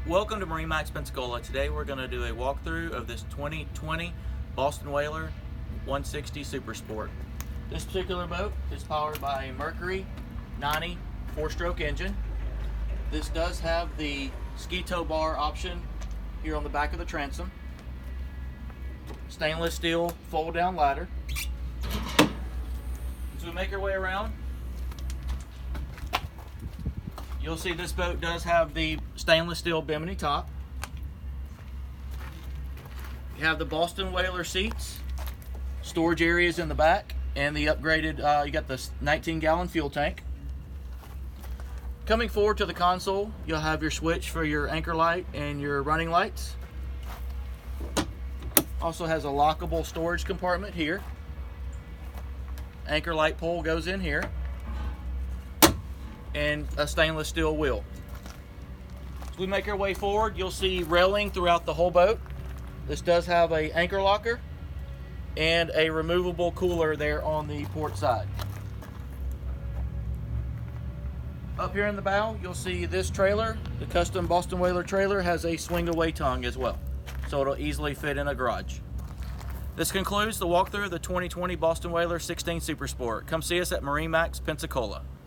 Welcome to MarineMax Pensacola. Today we're going to do a walkthrough of this 2020 Boston Whaler 160 Super Sport. This particular boat is powered by a Mercury 90 4-stroke engine. This does have the ski tow bar option here on the back of the transom. Stainless steel fold down ladder. As we make our way around, you'll see this boat does have the stainless steel bimini top. You have the Boston Whaler seats, storage areas in the back, and the upgraded, you got the 19-gallon fuel tank. Coming forward to the console, you'll have your switch for your anchor light and your running lights. Also has a lockable storage compartment here. Anchor light pole goes in here, and a stainless steel wheel. As we make our way forward, you'll see railing throughout the whole boat. This does have an anchor locker and a removable cooler there on the port side. Up here in the bow, you'll see this trailer, the custom Boston Whaler trailer, has a swing away tongue as well, so it'll easily fit in a garage. This concludes the walkthrough of the 2020 Boston Whaler 16 Super Sport. Come see us at MarineMax Pensacola.